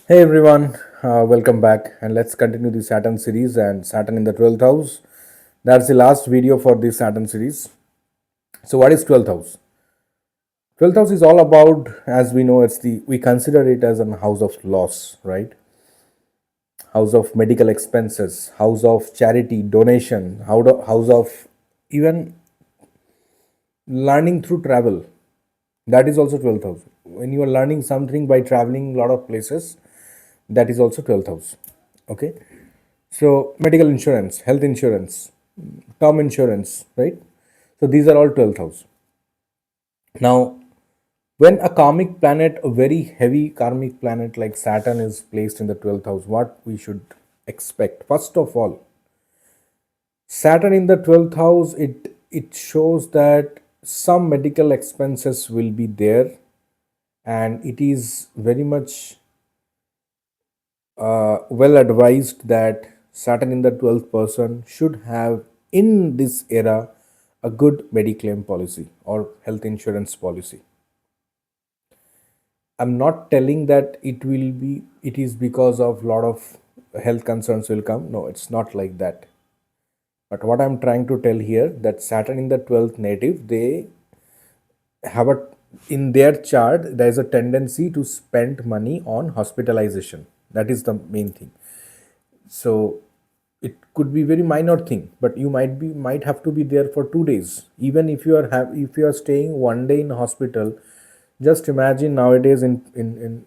Hey everyone, welcome back, and let's continue the Saturn series and Saturn in the 12th house. That's the last video for this Saturn series. So, what is 12th house? 12th house is all about, as we know, we consider it as a house of loss, right? House of medical expenses, house of charity, donation, house of even learning through travel. That is also 12th house. When you are learning something by traveling a lot of places, that is also 12th house. Okay. So, medical insurance, health insurance, term insurance, right? So, these are all 12th house. Now, when a karmic planet, a very heavy karmic planet like Saturn is placed in the 12th house, what we should expect? First of all, Saturn in the 12th house, it shows that some medical expenses will be there, and it is very much well advised that Saturn in the 12th person should have in this era a good mediclaim policy or health insurance policy. I'm not telling that it is because of lot of health concerns will come. No, it's not like that. But what I'm trying to tell here that Saturn in the 12th native, they have a in their chart there is a tendency to spend money on hospitalization. That is the main thing. So it could be very minor thing, but you might have to be there for 2 days. Even if you are staying 1 day in hospital, just imagine nowadays in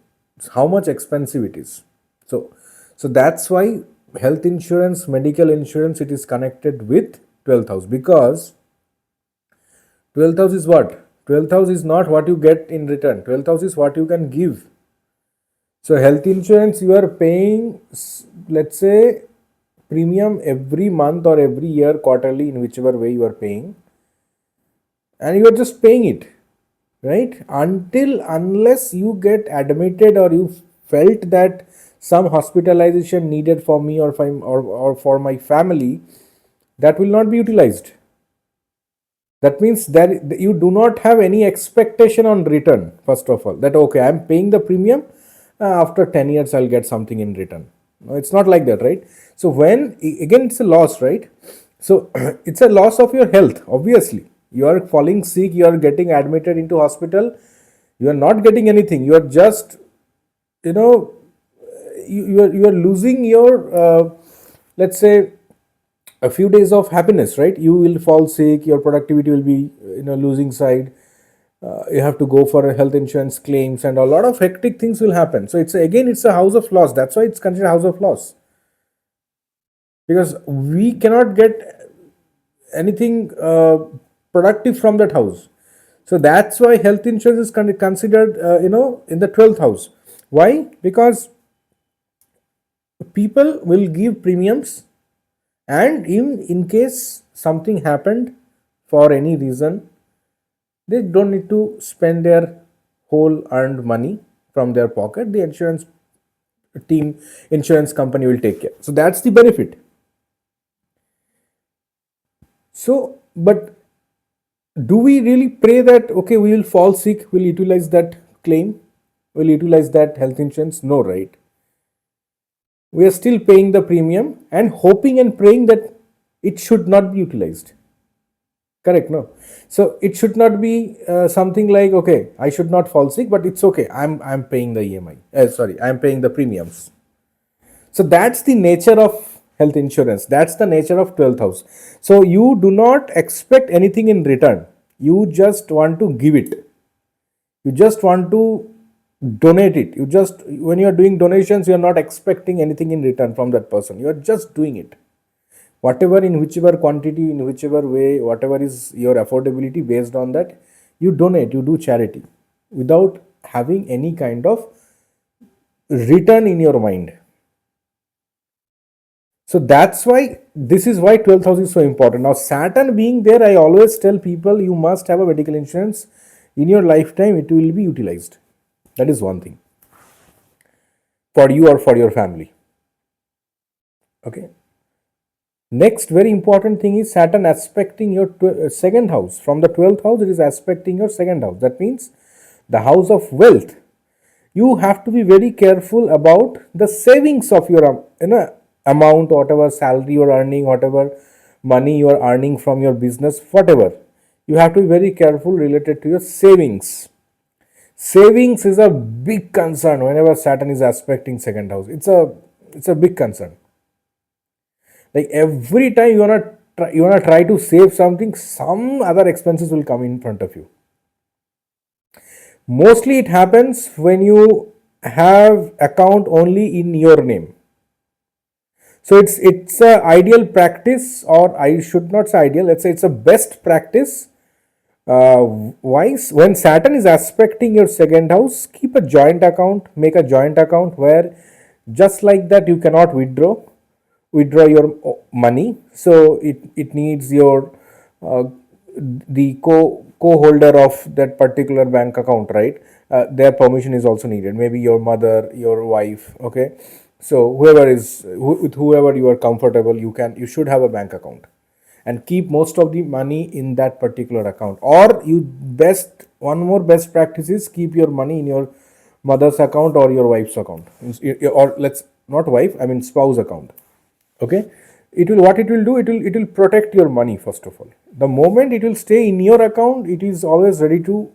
how much expensive it is. So that's why health insurance, medical insurance, it is connected with 12th house, because 12th house is what? 12th house is not what you get in return. 12th house is what you can give. So health insurance, you are paying, let's say, premium every month or every year, quarterly, in whichever way you are paying, and you are just paying it, right? Unless you get admitted or you felt that some hospitalization needed for me or for my family, that will not be utilized. That means that you do not have any expectation on return. First of all, that okay, I'm paying the premium, after 10 years I'll get something in return. No, it's not like that, right? So when again, it's a loss, right? So it's a loss of your health. Obviously, you are falling sick, you are getting admitted into hospital, you are not getting anything, you are just, you know, you are losing your, let's say, a few days of happiness, right? You will fall sick, your productivity will be, losing side. You have to go for a health insurance claims, and a lot of hectic things will happen. So it's a house of loss. That's why it's considered house of loss, because we cannot get anything productive from that house. So that's why health insurance is considered, in the 12th house. Why? Because people will give premiums, and in case something happened for any reason, they don't need to spend their whole earned money from their pocket. The insurance company will take care. So that's the benefit. So, but do we really pray that okay, we will fall sick, we'll utilize that claim, we'll utilize that health insurance? No, right? We are still paying the premium and hoping and praying that it should not be utilized. Correct? No. So it should not be something like okay, I should not fall sick, but it's okay. I'm paying the EMI. Sorry, I'm paying the premiums. So that's the nature of health insurance. That's the nature of 12th house. So you do not expect anything in return. You just want to give it. You just want to donate it. You just, when you are doing donations, you are not expecting anything in return from that person. You are just doing it. Whatever, in whichever quantity, in whichever way, whatever is your affordability, based on that, you donate, you do charity without having any kind of return in your mind. So that's why this is why 12th house is so important. Now, Saturn being there, I always tell people you must have a medical insurance in your lifetime. It will be utilized. That is one thing for you or for your family. Okay. Next, very important thing is Saturn aspecting your second house. From the 12th house, it is aspecting your second house. That means the house of wealth. you have to be very careful about the savings of your amount, whatever salary you are earning, whatever money you are earning from your business, whatever. You have to be very careful related to your savings. Savings is a big concern whenever Saturn is aspecting second house. It's a big concern. Like every time you wanna try to save something, some other expenses will come in front of you. Mostly it happens when you have account only in your name. So it's a ideal practice, or I should not say ideal. Let's say it's a best practice. Wise when Saturn is aspecting your second house, keep a joint account. Make a joint account where just like that you cannot withdraw your money. So it needs your the co-holder of that particular bank account, right? Their permission is also needed, maybe your mother, your wife. Okay, so with whoever you are comfortable, you should have a bank account and keep most of the money in that particular account. Or you best one more best practice is keep your money in your mother's account or your wife's account, or let's not wife, I mean spouse account. Okay, it will protect your money. First of all, the moment it will stay in your account, it is always ready to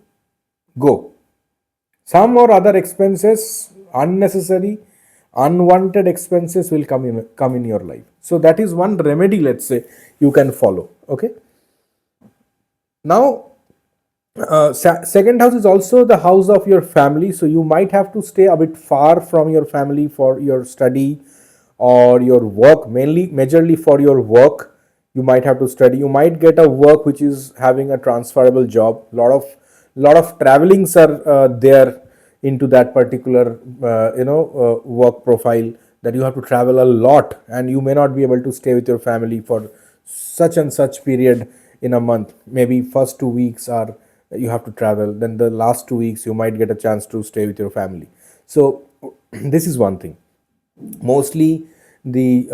go. Some or other expenses, unnecessary, unwanted expenses will come in your life. So that is one remedy, let's say, you can follow. Okay, now second house is also the house of your family, so you might have to stay a bit far from your family for your study or your work, mainly majorly for your work. You might have to study, you might get a work which is having a transferable job. Lot of travelings are there into that particular work profile, that you have to travel a lot and you may not be able to stay with your family for such and such period in a month. Maybe first 2 weeks are you have to travel, then the last 2 weeks you might get a chance to stay with your family. So this is one thing. Mostly the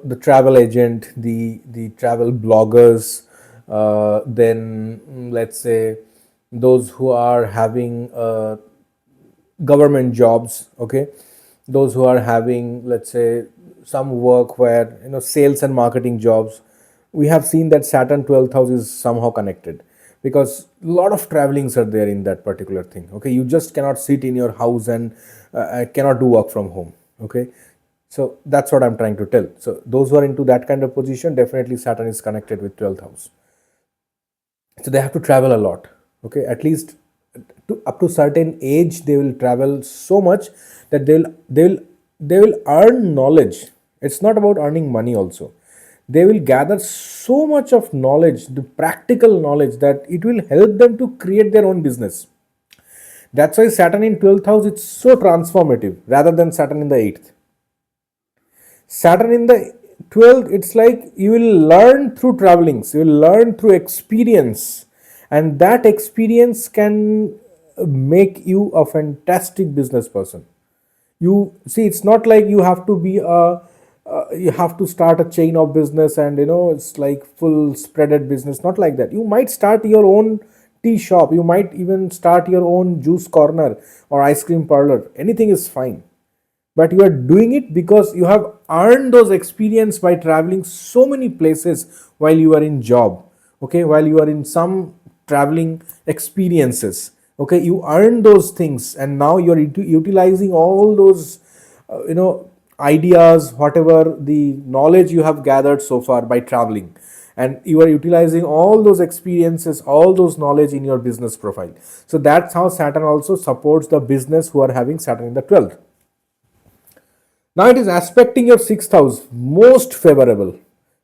the travel agent, the travel bloggers, then let's say those who are having government jobs. Okay, those who are having, let's say, some work where sales and marketing jobs, we have seen that Saturn 12th house is somehow connected, because a lot of travelings are there in that particular thing. Okay, you just cannot sit in your house and cannot do work from home. Okay, so that's what I'm trying to tell. So those who are into that kind of position, definitely Saturn is connected with 12th house. So they have to travel a lot. Okay, at least up to certain age they will travel so much that they will earn knowledge. It's not about earning money also. They will gather so much of knowledge, the practical knowledge, that it will help them to create their own business. That's why Saturn in 12th house, it's so transformative rather than Saturn in the 8th. Saturn in the 12th, it's like you will learn through travelings, you will learn through experience, and that experience can make you a fantastic business person. You see, it's not like you have to be a you have to start a chain of business and it's like full spreaded business. Not like that. You might start your own tea shop, you might even start your own juice corner or ice cream parlor. Anything is fine, but you are doing it because you have earned those experience by traveling so many places while you are in job. Okay, while you are in some traveling experiences. Okay, you earn those things and now you're utilizing all those ideas, whatever the knowledge you have gathered so far by traveling, and you are utilizing all those experiences, all those knowledge in your business profile. So that's how Saturn also supports the business who are having Saturn in the 12th. Now it is aspecting your 6th house, most favorable.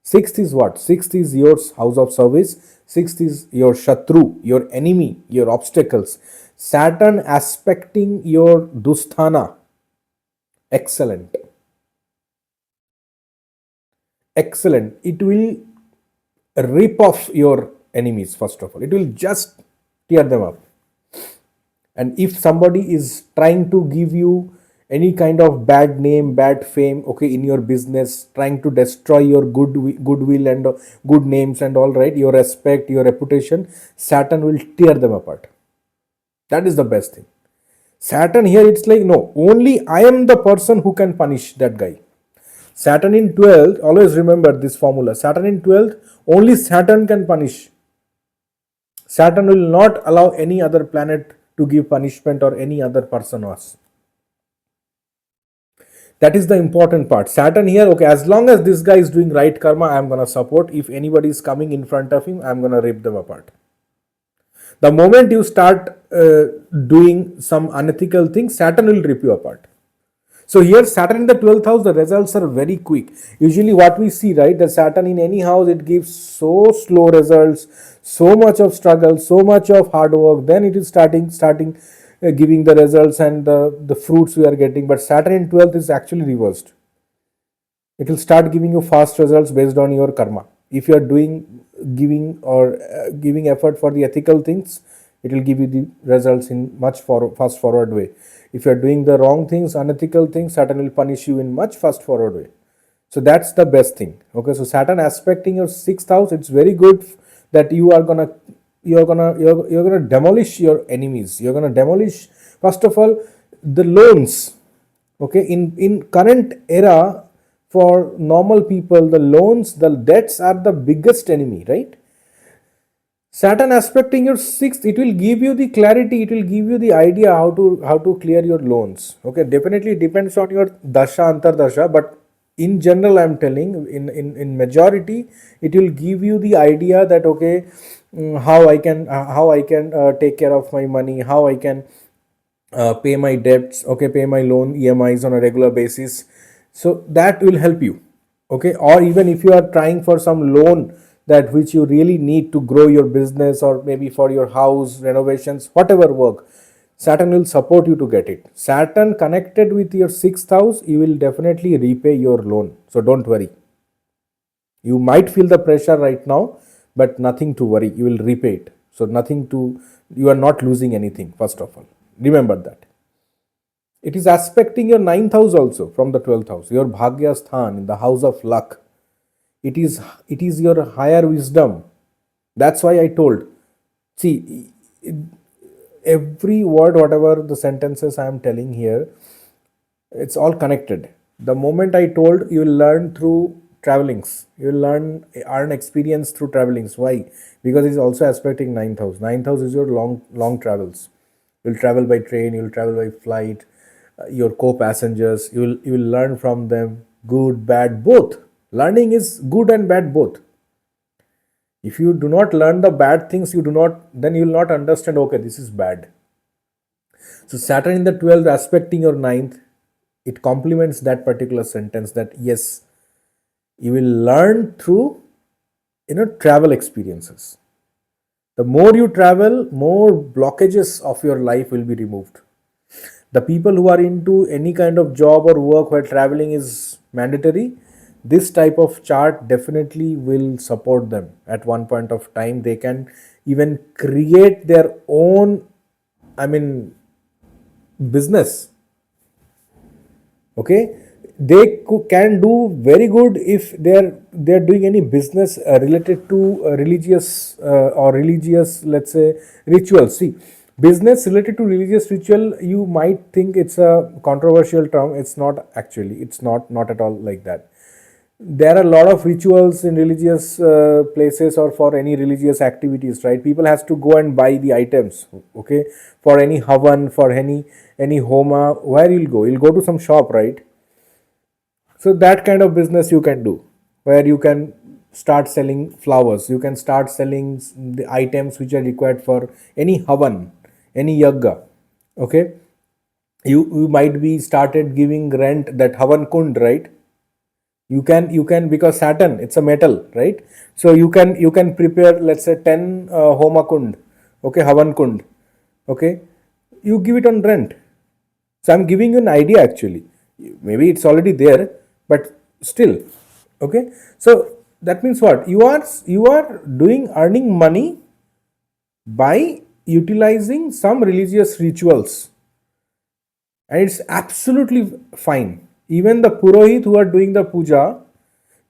6th is what? 6th is your house of service. 6th is your Shatru, your enemy, your obstacles. Saturn aspecting your Dusthana. Excellent. Excellent. It will rip off your enemies, first of all. It will just tear them up. And if somebody is trying to give you any kind of bad name, bad fame, okay, in your business, trying to destroy your goodwill and good names and all, right, your respect, your reputation, Saturn will tear them apart. That is the best thing. Saturn here, it's like, no, only I am the person who can punish that guy. Saturn in 12th, always remember this formula. Saturn in 12th, only Saturn can punish. Saturn will not allow any other planet to give punishment or any other person or us. That is the important part. Saturn here, okay, as long as this guy is doing right karma, I am going to support. If anybody is coming in front of him, I am going to rip them apart. The moment you start doing some unethical things, Saturn will rip you apart. So here Saturn in the 12th house, the results are very quick. Usually what we see, right, the Saturn in any house, it gives so slow results, so much of struggle, so much of hard work, then it is starting giving the results and the fruits we are getting. But Saturn in 12th is actually reversed. It will start giving you fast results based on your karma. If you are giving effort for the ethical things, it will give you the results in much fast forward way. If you are doing the wrong things, unethical things, Saturn will punish you in much fast forward way. So that's the best thing. Okay, so Saturn aspecting your 6th house, it's very good that you're gonna demolish your enemies. You're gonna demolish, first of all, the loans. Okay, in current era, for normal people, the loans, the debts are the biggest enemy, right? Saturn aspecting your 6th, it will give you the clarity, it will give you the idea how to clear your loans. Okay, definitely it depends on your dasha, antardasha, but in general, I'm telling, in majority, it will give you the idea that, okay, how I can take care of my money, how I can pay my debts, okay, pay my loan EMIs on a regular basis. So that will help you. Okay, or even if you are trying for some loan that which you really need to grow your business, or maybe for your house renovations, whatever work, Saturn will support you to get it. Saturn connected with your 6th house, you will definitely repay your loan. So don't worry. You might feel the pressure right now, but nothing to worry. You will repay it. So you are not losing anything, first of all. Remember that. It is aspecting your 9th house also from the 12th house, your Bhagya Sthan, in the house of luck. It is your higher wisdom. That's why I told. See, every word, whatever the sentences I am telling here, it's all connected. The moment I told, you will learn through travelings. You will earn experience through travelings. Why? Because it's also aspecting 9th house. 9th house is your long travels. You'll travel by train, you'll travel by flight, your co-passengers, you will learn from them, good, bad, both. Learning is good and bad both. If you do not learn the bad things, then you will not understand, okay, this is bad. So Saturn in the 12th aspecting your 9th, it complements that particular sentence, that yes, you will learn through travel experiences. The more you travel, more blockages of your life will be removed. The people who are into any kind of job or work where traveling is mandatory, this type of chart definitely will support them. At one point of time, they can even create their own, business. Okay, they can do very good if they're doing any business related to religious or religious, let's say, rituals. See, business related to religious ritual, you might think it's a controversial term. It's not actually. It's not at all like that. There are a lot of rituals in religious places or for any religious activities, right? People has to go and buy the items, okay, for any havan, for any homa. Where you'll go to some shop, right? So that kind of business you can do, where you can start selling flowers, you can start selling the items which are required for any havan, any yagga. Okay, you might be started giving rent, that havan kund, right? You can, because Saturn, it's a metal, right? So you can prepare, let's say, 10 homa kund, okay, havan kund, okay, you give it on rent. So I'm giving you an idea actually. Maybe it's already there, but still, okay. So that means what? You are earning money by utilizing some religious rituals, and it's absolutely fine. Even the Purohit who are doing the puja,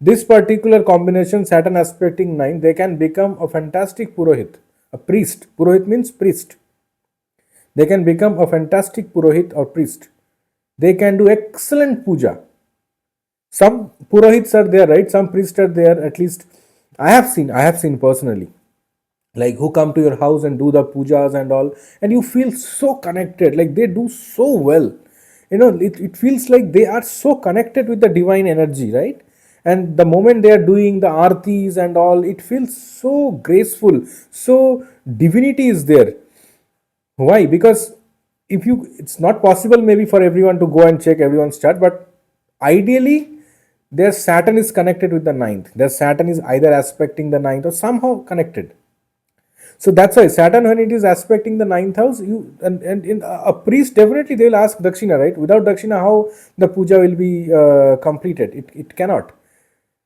this particular combination, Saturn aspecting 9, they can become a fantastic Purohit, a priest. Purohit means priest. They can become a fantastic purohit or priest. They can do excellent puja. Some purohits are there, right? Some priests are there. At least I have seen personally, like who come to your house and do the pujas and all, and you feel so connected. Like they do so well. It feels like they are so connected with the divine energy, right? And the moment they are doing the artis and all, it feels so graceful. So divinity is there. Why? Because if you, it's not possible maybe for everyone to go and check everyone's chart, but ideally, their Saturn is connected with the ninth. Their Saturn is either aspecting the ninth or somehow connected. So that's why Saturn, when it is aspecting the ninth house, and in a priest definitely they will ask dakshina, right? Without dakshina, how the puja will be completed? It cannot.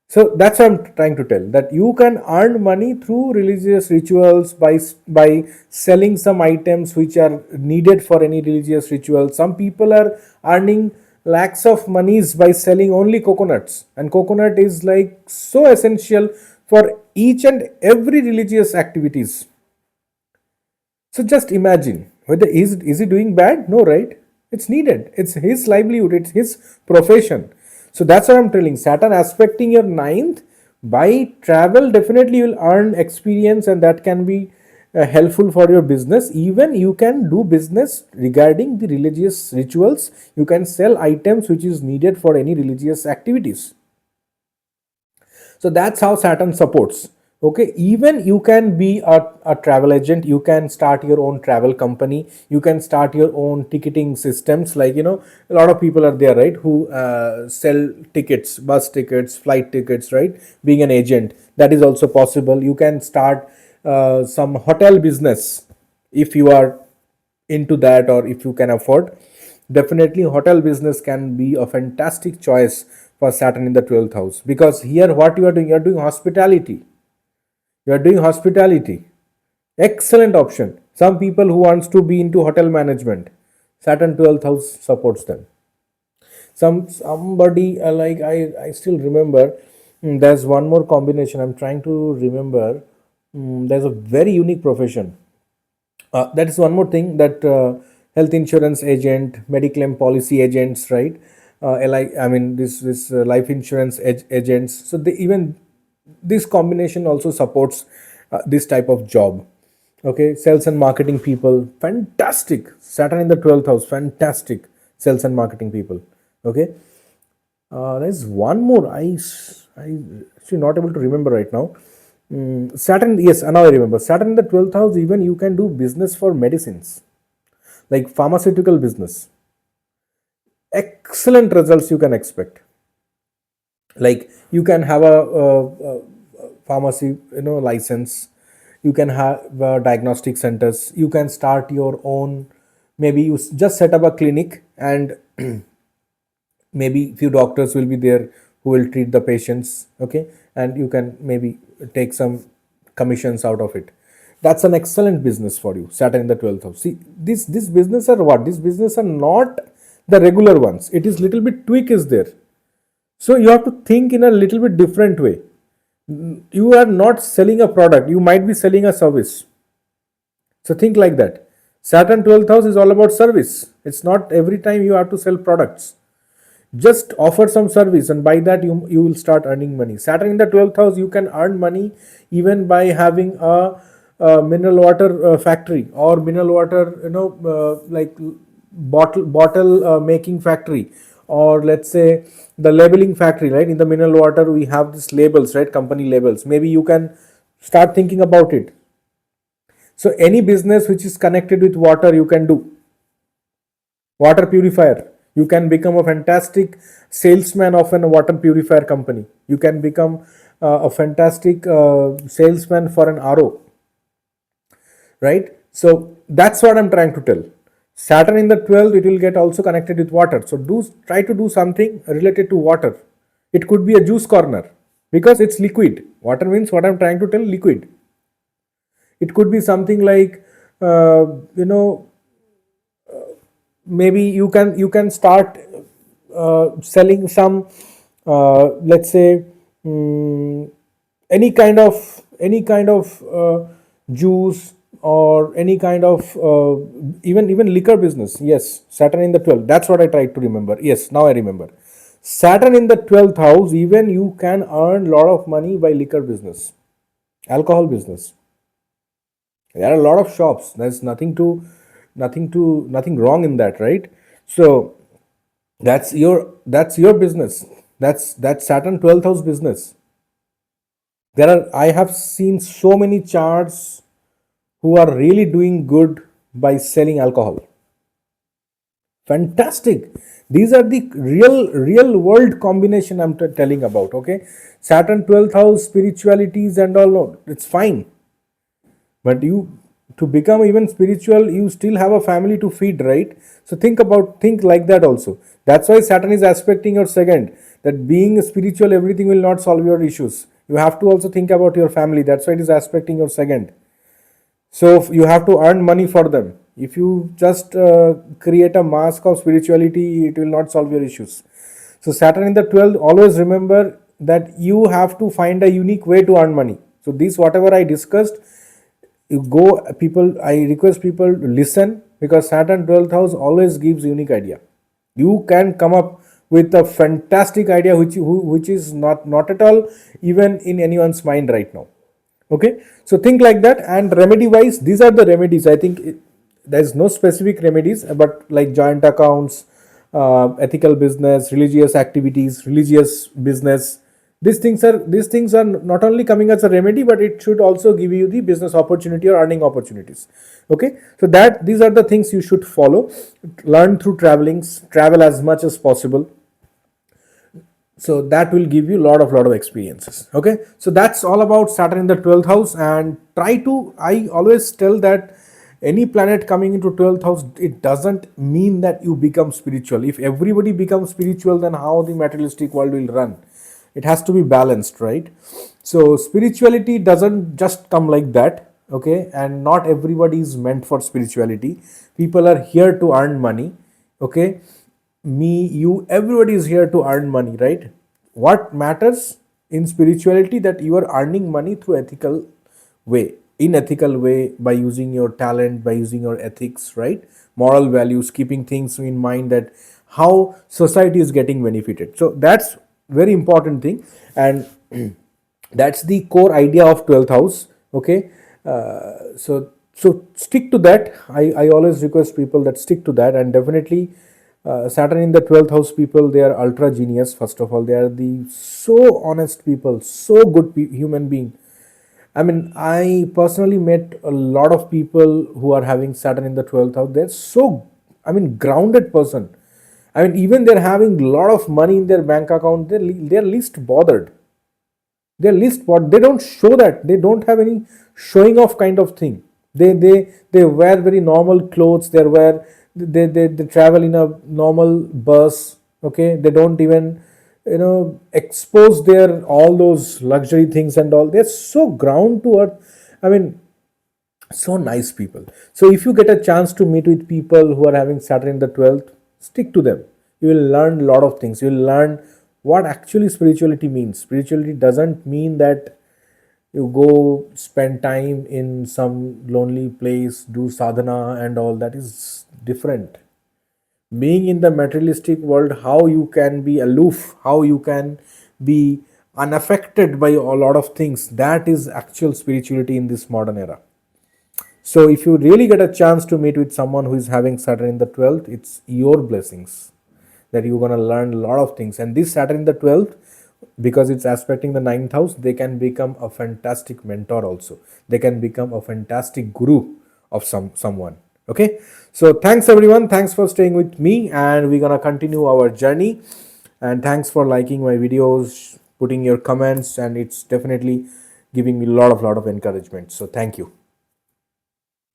So that's what I'm trying to tell, that you can earn money through religious rituals by selling some items which are needed for any religious ritual. Some people are earning lakhs of monies by selling only coconuts, and coconut is like so essential for each and every religious activities. So just imagine whether is he doing bad? No, right? It's needed. It's his livelihood. It's his profession. So that's what I'm telling. Saturn aspecting your ninth, by travel definitely you will earn experience, and that can be helpful for your business. Even you can do business regarding the religious rituals. You can sell items which is needed for any religious activities. So that's how Saturn supports. Okay, even you can be a travel agent. You can start your own travel company. You can start your own ticketing systems. Like, a lot of people are there, right, who sell tickets, bus tickets, flight tickets, right? Being an agent, that is also possible. You can start some hotel business if you are into that, or if you can afford. Definitely hotel business can be a fantastic choice for Saturn in the 12th house, because here what you are doing hospitality. You are doing hospitality. Excellent option. Some people who wants to be into hotel management, Saturn 12th house supports them. Somebody like I still remember. There's one more combination I'm trying to remember. There's a very unique profession. That is one more thing, that health insurance agent, mediclaim policy agents, right? I mean, this life insurance agents. So they, even this combination also supports this type of job. Okay, sales and marketing people, fantastic. Saturn in the 12th house, fantastic sales and marketing people. Okay, there's one more. I actually not able to remember right now. Saturn, yes, now I remember. Saturn in the 12th house, even you can do business for medicines, like pharmaceutical business. Excellent results you can expect. Like you can have a pharmacy, license. You can have diagnostic centers. You can start your own. Maybe you just set up a clinic, and maybe few doctors will be there who will treat the patients. Okay, and you can maybe take some commissions out of it. That's an excellent business for you, Saturn in the 12th house. See, this business are what? This business are not the regular ones. It is little bit tweak is there. So you have to think in a little bit different way. You are not selling a product, you might be selling a service. So think like that. Saturn 12th house is all about service. It's not every time you have to sell products. Just offer some service, and by that you will start earning money. Saturn in the 12th house, you can earn money even by having a mineral water factory, or mineral water, like bottle making factory, or let's say the labeling factory, right? In the mineral water we have these labels, right? Company labels. Maybe you can start thinking about it. So any business which is connected with water, you can do. Water purifier, you can become a fantastic salesman of a water purifier company. You can become a fantastic salesman for an RO, right? So that's what I'm trying to tell. Saturn in the 12th, it will get also connected with water. So try to do something related to water. It could be a juice corner, because it's liquid. Water means, what I'm trying to tell, liquid. It could be something like, uh, you know maybe you can start selling some, let's say, any kind of juice, or any kind of even liquor business. Yes, Saturn in the 12th. That's what I tried to remember. Yes, now I remember. Saturn in the 12th house, even you can earn a lot of money by liquor business, alcohol business. There are a lot of shops. There's nothing wrong in that, right? So that's your business. That's Saturn 12th house business. I have seen so many charts who are really doing good by selling alcohol. Fantastic. These are the real world combination I'm telling about. Okay, Saturn 12th house spiritualities and all. No, it's fine, but you, to become even spiritual, you still have a family to feed, right? So think like that also. That's why Saturn is aspecting your second, that being spiritual everything will not solve your issues. You have to also think about your family. That's why it is aspecting your second. So you have to earn money for them. If you just create a mask of spirituality, it will not solve your issues. So Saturn in the 12th, always remember that you have to find a unique way to earn money. So this whatever I discussed, you go people, I request people to listen, because Saturn 12th house always gives unique idea. You can come up with a fantastic idea which is not at all even in anyone's mind right now. Okay, so think like that. And remedy wise, these are the remedies. I think there's no specific remedies, but like joint accounts, ethical business, religious activities, religious business, these things are not only coming as a remedy, but it should also give you the business opportunity or earning opportunities. Okay, so that these are the things you should follow. Learn through travelings, travel as much as possible, so that will give you lot of experiences. Okay, so that's all about Saturn in the 12th house. And I always tell that any planet coming into 12th house, it doesn't mean that you become spiritual. If everybody becomes spiritual, then how the materialistic world will run? It has to be balanced, right? So spirituality doesn't just come like that. Okay, and not everybody is meant for spirituality. People are here to earn money. Okay, me, you, everybody is here to earn money, right? What matters in spirituality, that you are earning money through ethical way, in ethical way, by using your talent, by using your ethics, right? Moral values, keeping things in mind, that how society is getting benefited. So that's very important thing. And that's the core idea of 12th house. Okay, so stick to that. I always request people that stick to that. And definitely Saturn in the 12th house people, they are ultra genius. First of all, they are the so honest people, so good human being. I mean, I personally met a lot of people who are having Saturn in the 12th house. They're so, I mean, grounded person. I mean, even they're having a lot of money in their bank account, they're least bothered. They're least bothered. They don't show that. They don't have any showing off kind of thing. They wear very normal clothes. They travel in a normal bus. Okay, they don't even expose their all those luxury things and all. They're so ground to earth. I mean, so nice people. So if you get a chance to meet with people who are having Saturn in the 12th, stick to them. You will learn a lot of things. You will learn what actually spirituality means. Spirituality doesn't mean that you go spend time in some lonely place, do sadhana and all. That is different. Being in the materialistic world, how you can be aloof, how you can be unaffected by a lot of things, that is actual spirituality in this modern era. So if you really get a chance to meet with someone who is having Saturn in the 12th, it's your blessings that you're going to learn a lot of things. And this Saturn in the 12th, because it's aspecting the 9th house, they can become a fantastic mentor also. They can become a fantastic guru of someone. Okay, so thanks everyone, thanks for staying with me, and we're gonna continue our journey. And thanks for liking my videos, putting your comments, and it's definitely giving me a lot of encouragement. So thank you.